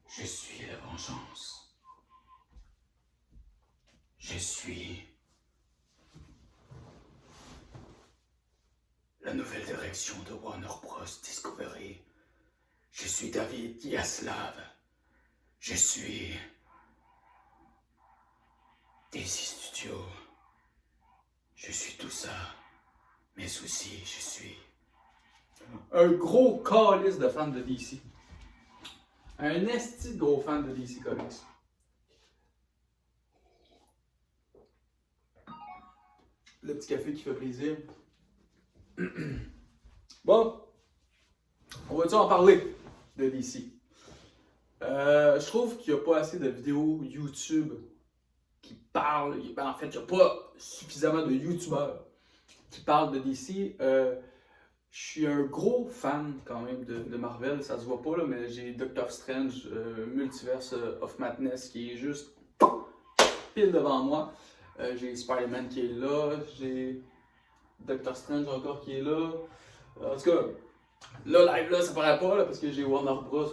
Je suis la vengeance. Je suis la nouvelle direction de Warner Bros. Discovery. Je suis David Yaslav. Je suis DC Studios. Je suis tout ça. Mais aussi, je suis un gros calice de fans de DC. Un esti de gros fan de DC Comics. Le petit café qui fait plaisir. Bon, on va-tu en parler de DC? Je trouve qu'il n'y a pas assez de vidéos YouTube qui parlent. En fait, il n'y a pas suffisamment de YouTubeurs qui parlent de DC. Je suis un gros fan quand même de Marvel, ça se voit pas là, mais j'ai Doctor Strange, Multiverse of Madness qui est juste pile devant moi. J'ai Spider-Man qui est là, j'ai Doctor Strange encore qui est là. En tout cas, là, live là, ça paraît pas là, parce que j'ai Warner Bros.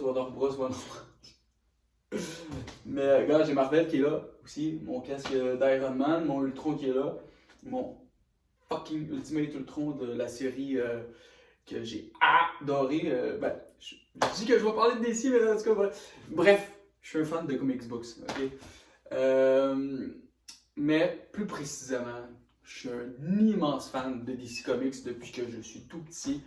Mais regarde, j'ai Marvel qui est là aussi, mon casque d'Iron Man, mon Ultron qui est là, mon fucking Ultimate Ultron de la série que j'ai adoré. Je dis que je vais parler de DC, mais en tout cas, bref, je suis un fan de comics books, ok? Mais plus précisément, je suis un immense fan de DC Comics depuis que je suis tout petit.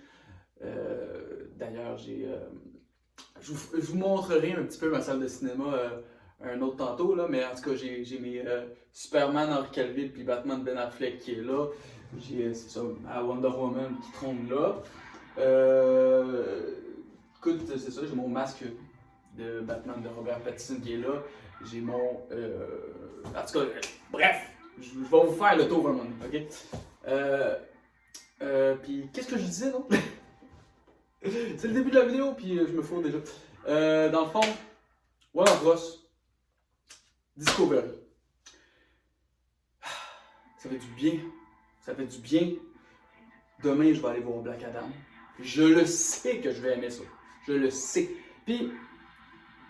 D'ailleurs, je vous montrerai un petit peu ma salle de cinéma un autre tantôt, là, mais en tout cas, j'ai mes Superman Henry Cavill puis Batman Ben Affleck qui est là. J'ai, c'est ça, ma Wonder Woman qui trône là. Écoute, c'est ça, j'ai mon masque de Batman de Robert Pattinson qui est là. J'ai mon. En tout cas, bref, je vais vous faire le tour un moment, ok? Puis, qu'est-ce que je disais, non? C'est le début de la vidéo, puis je me fous déjà. Dans le fond, Warner Bros. Discovery. Ça fait du bien. Ça fait du bien. Demain, je vais aller voir Black Adam. Je le sais que je vais aimer ça. Je le sais. Puis,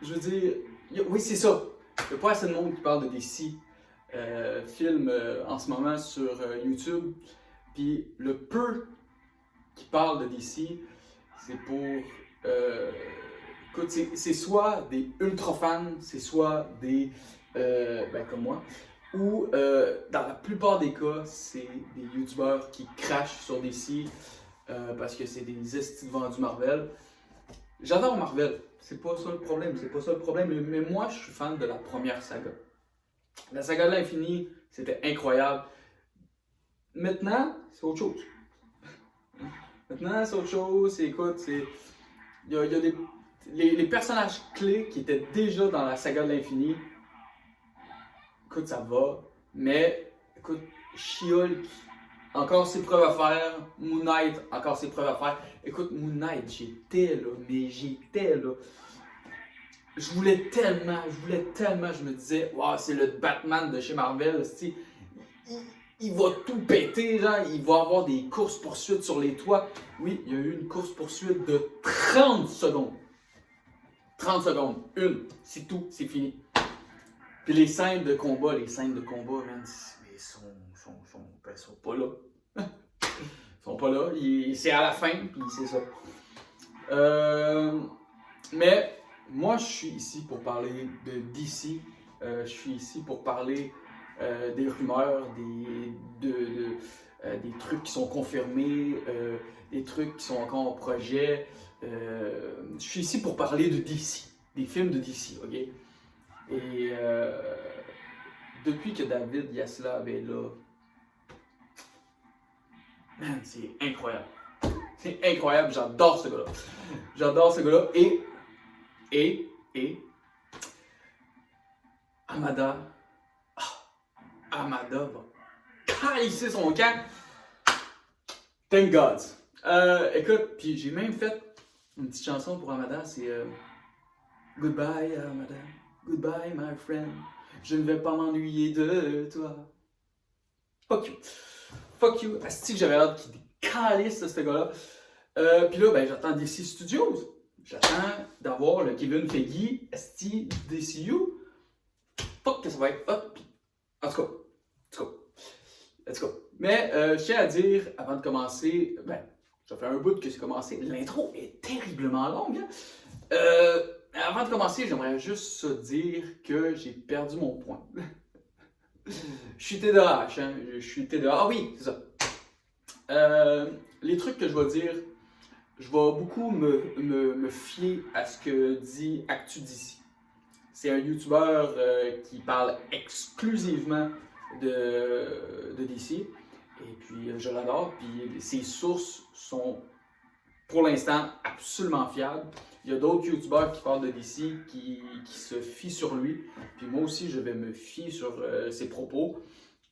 je veux dire, oui, c'est ça. Il n'y a pas assez de monde qui parle de DC films en ce moment sur YouTube. Puis, le peu qui parle de DC, c'est pour. Écoute, c'est soit des ultra fans, c'est soit des. Comme moi. Ou, dans la plupart des cas, c'est des youtubeurs qui crachent sur DC parce que c'est des estis de vendus Marvel. J'adore Marvel, c'est pas ça le problème, mais moi je suis fan de la première saga. La saga de l'infini, c'était incroyable. Maintenant, c'est autre chose. Écoute, il y a des. Les personnages clés qui étaient déjà dans la saga de l'infini, écoute, ça va, mais écoute, She-Hulk, encore ses preuves à faire, Moon Knight, encore ses preuves à faire. Écoute, Moon Knight, j'étais là. Je voulais tellement, je me disais, wow, c'est le Batman de chez Marvel, il va tout péter, genre, il va avoir des courses-poursuites sur les toits. Oui, il y a eu une course-poursuite de 30 secondes. 30 secondes, une, c'est tout, c'est fini. Puis les scènes de combat, man, ils sont pas là. Ils sont pas là, c'est à la fin, puis c'est ça. Mais moi, je suis ici pour parler de DC. Je suis ici pour parler des rumeurs, des trucs qui sont confirmés, des trucs qui sont encore en projet. Je suis ici pour parler de DC, des films de DC, ok? Et depuis que David Yaslav est là, man, c'est incroyable. C'est incroyable, j'adore ce gars-là. Et Amada va calisser son camp. Thank God. Écoute, puis j'ai même fait une petite chanson pour Amada, c'est Goodbye Amada, goodbye my friend, je ne vais pas m'ennuyer de toi. Fuck you. Asti que j'avais hâte qu'il calisse ce gars-là. Puis là, ben j'attends DC Studios. J'attends avoir le Kevin Feige, esti, DCU, fuck que ça va être hot. En tout cas, let's go. Mais je tiens à dire, avant de commencer, ben, ça fait un bout que c'est commencé. L'intro est terriblement longue. Hein? Avant de commencer, j'aimerais juste dire que j'ai perdu mon point. Je suis TDAH, hein? Je suis TDAH. Ah oui, c'est ça. Les trucs que je vais dire, je vais beaucoup me fier à ce que dit ActuDC. C'est un YouTuber qui parle exclusivement de DC. Et puis, je l'adore. Puis, ses sources sont, pour l'instant, absolument fiables. Il y a d'autres YouTubers qui parlent de DC qui se fient sur lui. Puis, moi aussi, je vais me fier sur ses propos.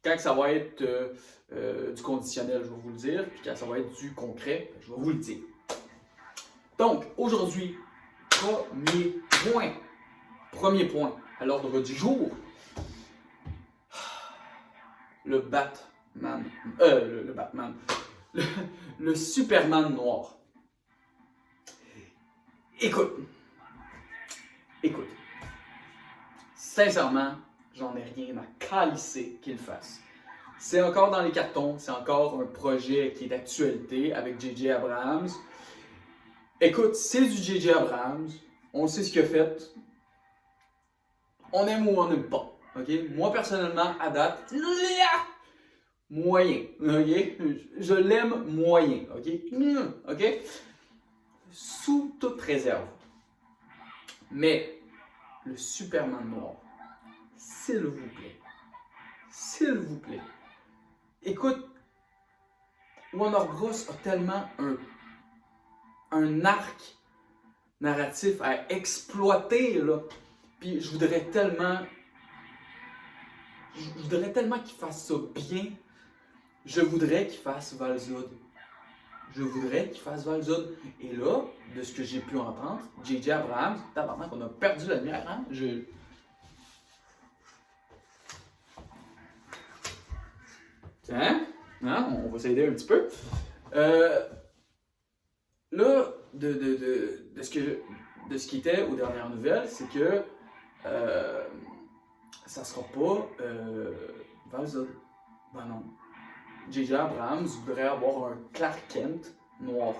Quand ça va être du conditionnel, je vais vous le dire. Puis, quand ça va être du concret, je vais vous le dire. Donc, aujourd'hui, premier point à l'ordre du jour, le Batman, le Superman noir. Écoute, sincèrement, j'en ai rien à calisser qu'il fasse. C'est encore dans les cartons, c'est encore un projet qui est d'actualité avec J.J. Abrams. Écoute, c'est du J.J. Abrams, on sait ce qu'il a fait, on aime ou on n'aime pas. Okay? Moi, personnellement, à date, moyen. Okay? Je l'aime moyen. Okay? Okay? Sous toute réserve. Mais le Superman noir, s'il vous plaît. Écoute, Warner Bros. A tellement un arc narratif à exploiter, là. Puis je voudrais tellement qu'il fasse ça bien. Je voudrais qu'il fasse Val-Zod. Et là, de ce que j'ai pu entendre, J.J. Abrams, tabarnak, on a perdu la lumière, hein? Tiens, hein? On va s'aider un petit peu. Là, de ce qui était aux dernières nouvelles, c'est que ça sera pas Val-Zod. Ben non. J.J. Abrams voudrait avoir un Clark Kent noir.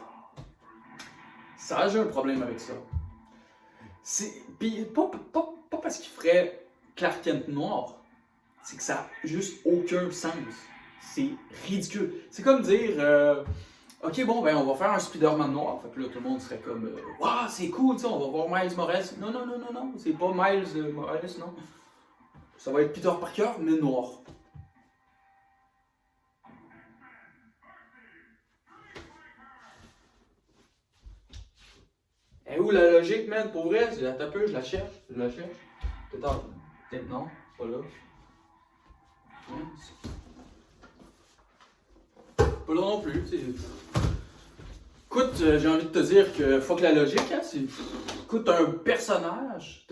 Ça, j'ai un problème avec ça. Puis pas parce qu'il ferait Clark Kent noir, c'est que ça n'a juste aucun sens. C'est ridicule. C'est comme dire ok, bon, ben on va faire un Spider-Man noir. Fait que là, tout le monde serait comme waouh, c'est cool, on va voir Miles Morales. Non, c'est pas Miles Morales, non. Ça va être Peter Parker, mais noir. Et où la logique, man, pour vrai? Attends un peu, je la cherche. Peut-être non, pas là. Pas là non plus. Écoute, j'ai envie de te dire que fuck la logique, hein. Écoute, t'as un personnage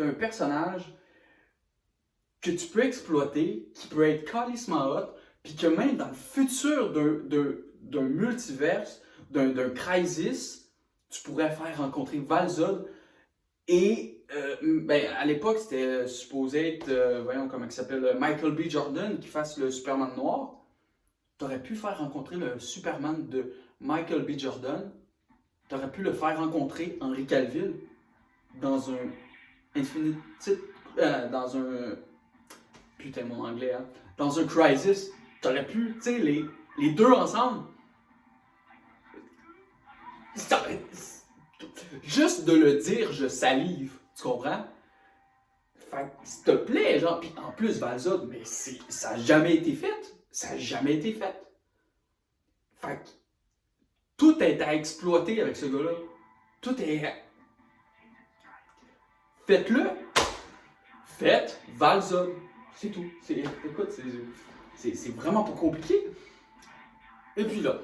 que tu peux exploiter, qui peut être calissement hot, puis que même dans le futur d'un multiverse, d'un crisis, tu pourrais faire rencontrer Val-Zod. Et à l'époque, c'était supposé être, voyons comment il s'appelle, Michael B. Jordan qui fasse le Superman noir. Tu aurais pu faire rencontrer le Superman de Michael B. Jordan. Tu aurais pu le faire rencontrer Henry Cavill dans un dans un putain mon anglais, hein, dans un crisis. Tu aurais pu, tu sais, les deux ensemble. Juste de le dire, je salive. Tu comprends? Fait que, s'il te plaît, genre, pis en plus, Val-Zod, mais ça n'a jamais été fait. Fait que, tout est à exploiter avec ce gars-là. Tout est. Faites-le. Faites Val-Zod. C'est tout. Écoute, c'est vraiment pas compliqué. Et puis là.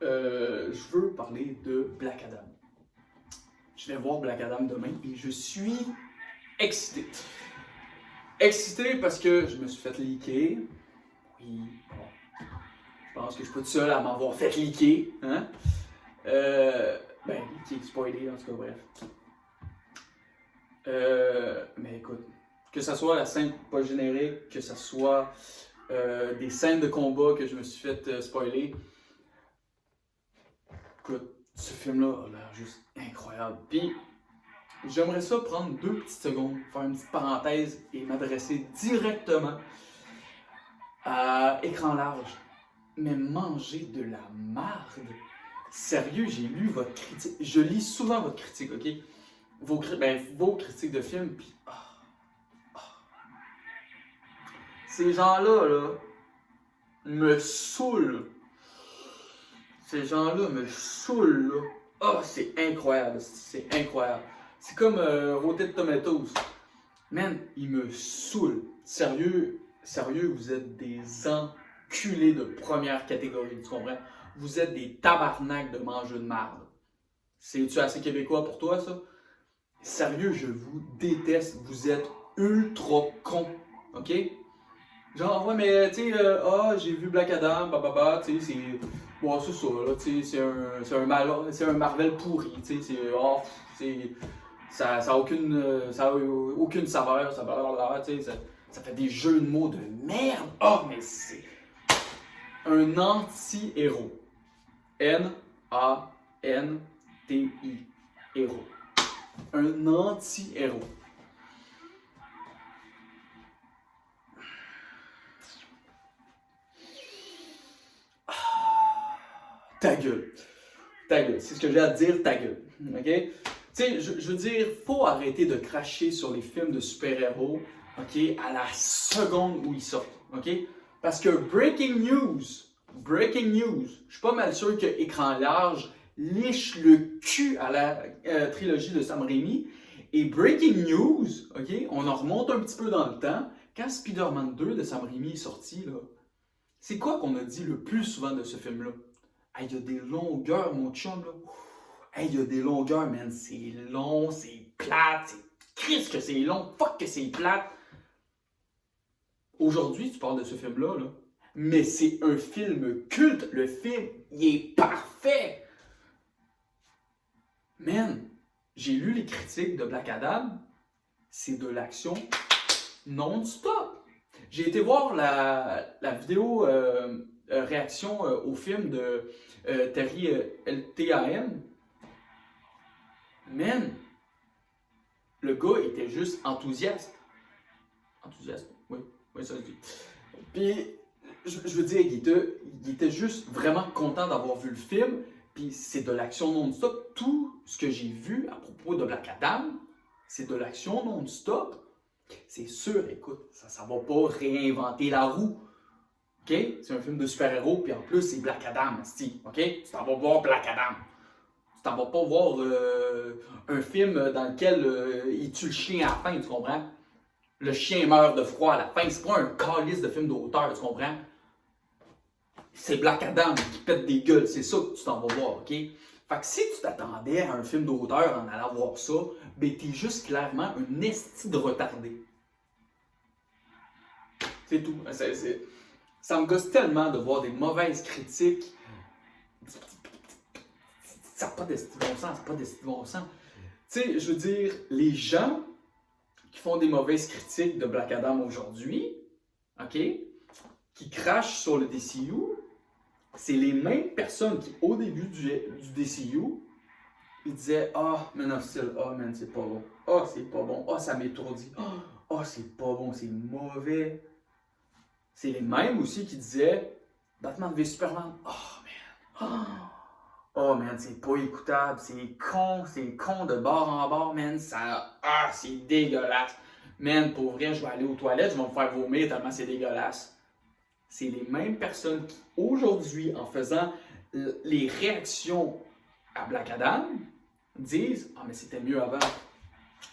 Je veux parler de Black Adam. Je vais voir Black Adam demain et je suis excité. Excité parce que je me suis fait leaker. Oui, bon. Je pense que je suis pas tout seul à m'avoir fait leaker. Hein? Ben, qui est spoilé, en tout cas, bref. Mais écoute, que ça soit la scène post-générique, que ça soit des scènes de combat que je me suis fait spoiler, écoute, ce film-là a l'air juste incroyable. Puis, j'aimerais ça prendre 2 petites secondes, faire une petite parenthèse et m'adresser directement à Écran large. Mais manger de la marde. Sérieux, j'ai lu votre critique. Je lis souvent votre critique, ok? Vos critiques de films, puis. Ces gens-là, là, me saoulent. Ces gens-là me saoulent, là. Oh, c'est incroyable, c'est incroyable. C'est comme Rotten Tomatoes. Man, ils me saoulent. Sérieux, vous êtes des enculés de première catégorie, tu comprends? Vous êtes des tabarnaks de mangeux de marde. C'est-tu assez québécois pour toi, ça? Sérieux, je vous déteste. Vous êtes ultra cons, ok? Genre, ouais, mais tu sais, j'ai vu Black Adam, tu sais, c'est. Bon, c'est ça, là, tu sais, c'est un Marvel pourri, tu sais, ça a aucune saveur, tu sais, ça fait des jeux de mots de merde. Oh, mais c'est un anti-héros. N-A-N-T-I, héros. Un anti-héros. Ta gueule. Ta gueule. C'est ce que j'ai à te dire, ta gueule. OK? Tu sais, je veux dire, faut arrêter de cracher sur les films de super-héros, OK, à la seconde où ils sortent. OK? Parce que breaking news, je suis pas mal sûr que Écran large liche le cul à la trilogie de Sam Raimi. Et breaking news, OK, on en remonte un petit peu dans le temps. Quand Spider-Man 2 de Sam Raimi est sorti, là, c'est quoi qu'on a dit le plus souvent de ce film-là? Hey, il y a des longueurs, mon chum, là. Hey, il y a des longueurs, man. C'est long, c'est plate, c'est Christ que c'est long, fuck que c'est plate. Aujourd'hui, tu parles de ce film-là, là. Mais c'est un film culte. Le film, il est parfait. Man, j'ai lu les critiques de Black Adam. C'est de l'action non-stop. J'ai été voir la vidéo réaction au film de Terry LTAM. Man, le gars était juste enthousiaste. Enthousiaste, oui, ça se dit. Puis, je veux dire, il était juste vraiment content d'avoir vu le film. Puis, c'est de l'action non-stop. Tout ce que j'ai vu à propos de Black Adam, c'est de l'action non-stop. C'est sûr, écoute, ça va pas réinventer la roue. OK? C'est un film de super-héros, puis en plus, c'est Black Adam, Steve. OK? Tu t'en vas voir Black Adam. Tu t'en vas pas voir un film dans lequel il tue le chien à la fin, tu comprends? Le chien meurt de froid à la fin. C'est pas un calice de film d'auteur, tu comprends? C'est Black Adam qui pète des gueules. C'est ça que tu t'en vas voir, OK? Fait que si tu t'attendais à un film d'auteur en allant voir ça, ben t'es juste clairement un esti de retardé. C'est tout. Ça me gosse tellement de voir des mauvaises critiques. Ça n'a pas de bon sens, Tu sais, je veux dire, les gens qui font des mauvaises critiques de Black Adam aujourd'hui, OK, qui crachent sur le DCU, c'est les mêmes personnes qui, au début du DCU, ils disaient « Ah, Man of Steel, man, c'est pas bon. C'est pas bon. Ça m'étourdit. C'est pas bon, c'est mauvais. » C'est les mêmes aussi qui disaient « Batman v Superman. Man, c'est pas écoutable. C'est con de bord en bord, man. C'est dégueulasse. Man, pour vrai, je vais aller aux toilettes, je vais me faire vomir tellement c'est dégueulasse. » C'est les mêmes personnes qui, aujourd'hui, en faisant les réactions à Black Adam, disent « Ah, mais c'était mieux avant. »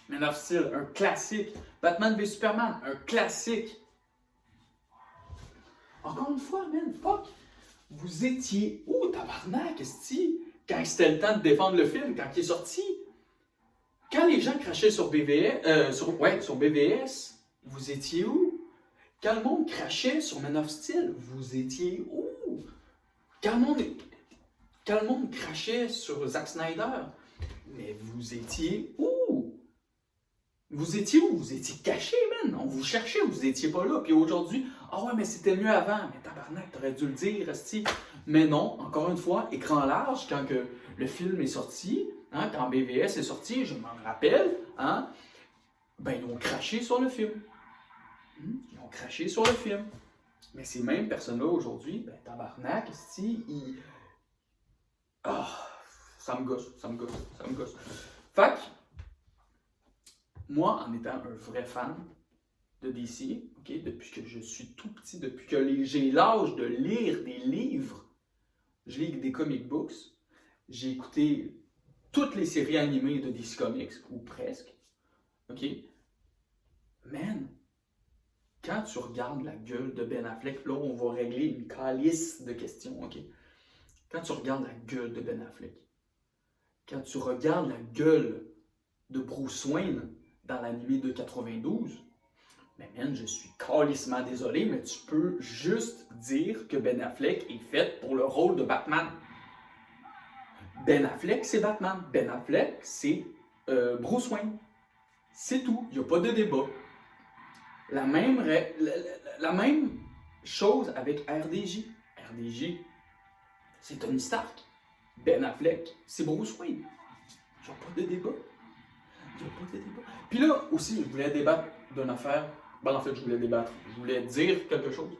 Man of Steel, un classique. Batman v Superman, un classique. Encore une fois, man, fuck. Vous étiez où, tabarnak, esti, quand c'était le temps de défendre le film, quand il est sorti? Quand les gens crachaient sur sur BVS, vous étiez où? Quand le monde crachait sur Man of Steel, vous étiez où? Quand le monde... quand le monde crachait sur Zack Snyder, mais vous étiez où? Vous étiez où? Vous étiez caché, man. On vous cherchait, vous étiez pas là. Puis aujourd'hui, ah ouais, mais c'était mieux avant. Mais tabarnak, t'aurais dû le dire, esti. Mais non, encore une fois, écran large, quand que le film est sorti, hein, quand BVS est sorti, je m'en rappelle, hein, ben ils ont craché sur le film. Ils ont craché sur le film. Mais ces mêmes personnes-là aujourd'hui, ben tabarnak, esti, ils... Ah, ça me gosse, ça me gosse, ça me gosse. Fait que, moi, en étant un vrai fan de DC, ok, depuis que je suis tout petit, depuis que j'ai l'âge de lire des livres, je lis des comic books, j'ai écouté toutes les séries animées de DC Comics, ou presque, ok, man, quand tu regardes la gueule de Ben Affleck, là, on va régler une calice de questions, ok, quand tu regardes la gueule de Ben Affleck, quand tu regardes la gueule de Bruce Wayne dans l'animé de 92, mais man, je suis calissement désolé, mais tu peux juste dire que Ben Affleck est fait pour le rôle de Batman. Ben Affleck, c'est Batman. Ben Affleck, c'est Bruce Wayne. C'est tout. Il n'y a pas de débat. La même chose avec RDJ. RDJ, c'est Tony Stark. Ben Affleck, c'est Bruce Wayne. Il n'y a pas de débat. Il n'y a pas de débat. Puis là aussi, je voulais débattre d'une affaire. Ben, en fait, je voulais débattre. Je voulais dire quelque chose.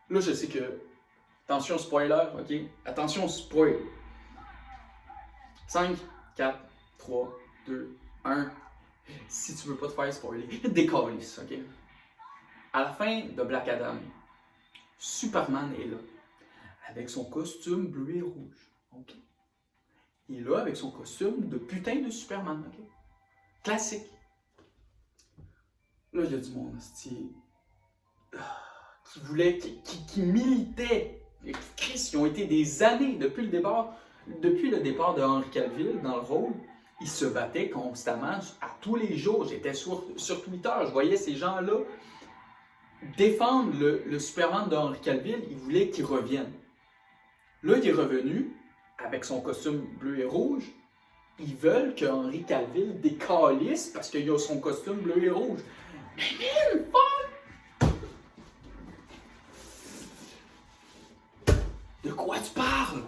Là, je sais que... Attention spoiler, ok? Attention spoil. 5, 4, 3, 2, 1. Si tu veux pas te faire spoiler, décalisse, ok? À la fin de Black Adam, Superman est là. Avec son costume bleu et rouge, ok? Il est là avec son costume de putain de Superman, ok? Classique. Là, il y a du monde, qui voulait, qui militait. Chris, ils ont été des années depuis le départ de Henry Cavill dans le rôle. Ils se battaient constamment, à tous les jours. J'étais sur Twitter, je voyais ces gens-là défendre le Superman de Henry Cavill. Ils voulaient qu'il revienne. Là, il est revenu avec son costume bleu et rouge. Ils veulent que Henry Cavill décalisse parce qu'il a son costume bleu et rouge. Mais man, fuck! De quoi tu parles?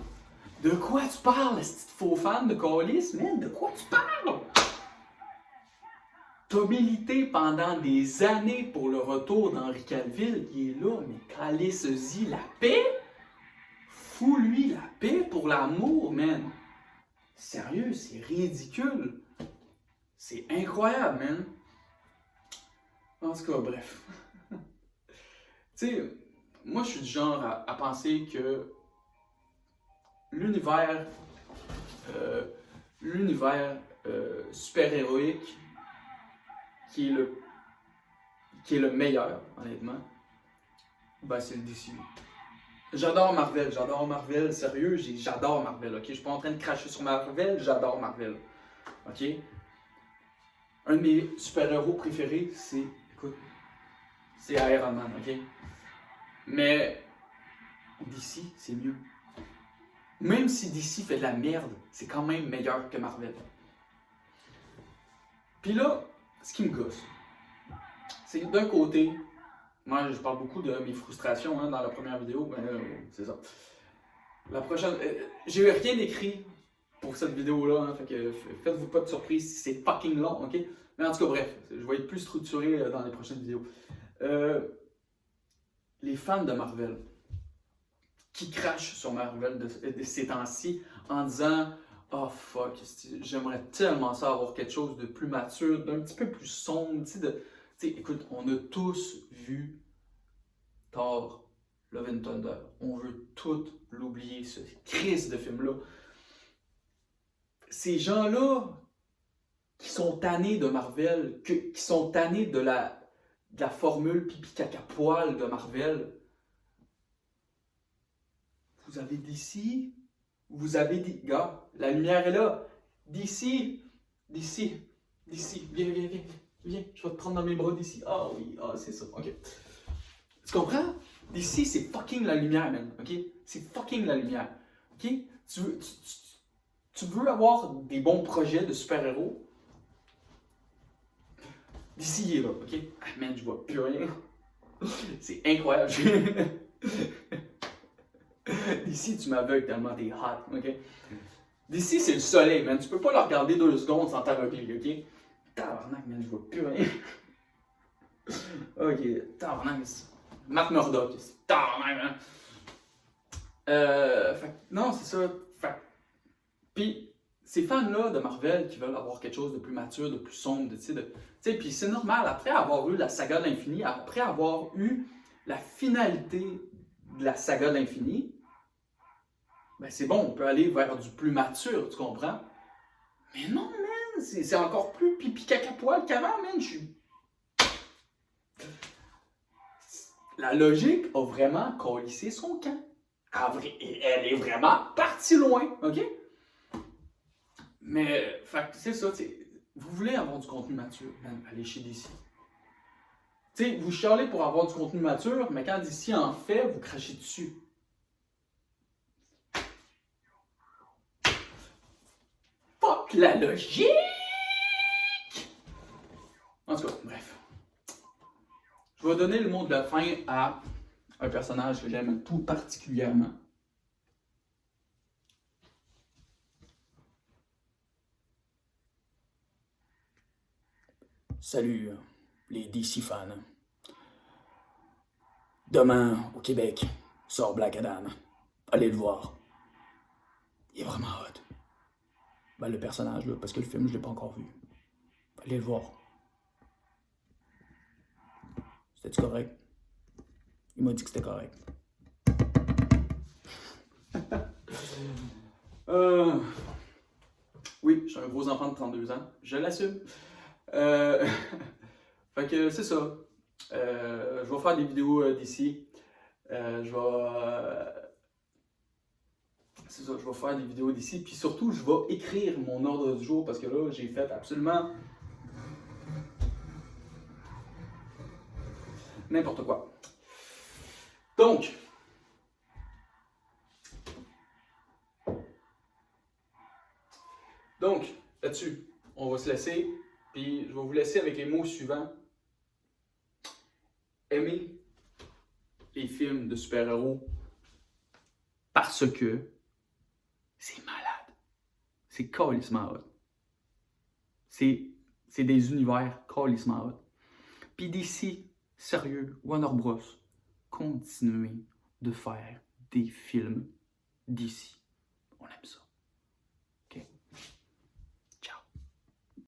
De quoi tu parles, ce faux fan de calice, man? De quoi tu parles? T'as milité pendant des années pour le retour d'Henry Cavill. Il est là, mais calisse-y la paix? Fous-lui la paix pour l'amour, man. Sérieux, c'est ridicule. C'est incroyable, man. En tout cas, bref. Tu sais, moi, je suis du genre à penser que l'univers super-héroïque qui est le meilleur, honnêtement, ben c'est le DCU. J'adore Marvel, sérieux, j'adore Marvel, ok? Je suis pas en train de cracher sur Marvel, j'adore Marvel, ok? Un de mes super-héros préférés, c'est Iron Man, ok? Mais DC, c'est mieux. Même si DC fait de la merde, c'est quand même meilleur que Marvel. Puis là, ce qui me gosse, c'est que d'un côté, moi je parle beaucoup de mes frustrations hein, dans la première vidéo, ben c'est ça. La prochaine, j'ai rien écrit pour cette vidéo-là, hein, fait que faites-vous pas de surprise si c'est fucking long, ok? Mais en tout cas, bref, je vais être plus structuré dans les prochaines vidéos. Les fans de Marvel qui crachent sur Marvel de ces temps-ci en disant « Oh fuck, j'aimerais tellement ça avoir quelque chose de plus mature, d'un petit peu plus sombre. » Écoute, on a tous vu Thor, Love and Thunder. On veut tout l'oublier, ce crise de film-là. Ces gens-là qui sont tannés de Marvel, qui sont tannés de la formule pipi-caca-poil de Marvel, vous avez DC, vous avez des gars, la lumière est là. DC, viens, je vais te prendre dans mes bras d'ici. Ah oui, ah c'est ça, ok. Tu comprends? DC, c'est fucking la lumière, man. OK? C'est fucking la lumière. OK? Tu veux avoir des bons projets de super-héros? DC, il est là. OK? Ah, man, je vois plus rien. C'est incroyable. DC, tu m'aveugles tellement t'es hot. OK? DC, c'est le soleil, man. Tu peux pas le regarder 2 secondes sans t'aveugler. OK? Tabarnak, man, je vois plus rien. OK, tabarnak. Matt Murdock. Tabarnak, man. Non, c'est ça. Puis, ces fans-là de Marvel qui veulent avoir quelque chose de plus mature, de plus sombre, puis c'est normal, après avoir eu la saga de l'infini, après avoir eu la finalité de la saga de l'infini, ben c'est bon, on peut aller vers du plus mature, tu comprends? Mais non, man, c'est encore plus pipi caca poil qu'avant, man, La logique a vraiment collissé son camp. Elle est vraiment partie loin, OK? Mais, c'est ça, vous voulez avoir du contenu mature, man, allez chez DC. Vous chialez pour avoir du contenu mature, mais quand DC en fait, vous crachez dessus. Fuck la logique! En tout cas, bref. Je vais donner le mot de la fin à un personnage que j'aime tout particulièrement. Salut, les DC fans. Demain, au Québec, sort Black Adam. Allez le voir. Il est vraiment hot. Ben, le personnage, là, parce que le film, je l'ai pas encore vu. Allez le voir. C'était-tu correct? Il m'a dit que c'était correct. Oui, je suis un gros enfant de 32 ans. Je l'assume. Fait que c'est ça. Je vais faire des vidéos d'ici. C'est ça, je vais faire des vidéos d'ici. Puis surtout, je vais écrire mon ordre du jour parce que là, j'ai fait absolument n'importe quoi. Donc, là-dessus, on va se laisser. Puis je vais vous laisser avec les mots suivants. Aimez les films de super-héros parce que c'est malade. C'est calissement hot. C'est des univers calissement hot. Puis d'ici, sérieux, Warner Bros, continuez de faire des films d'ici. On aime ça.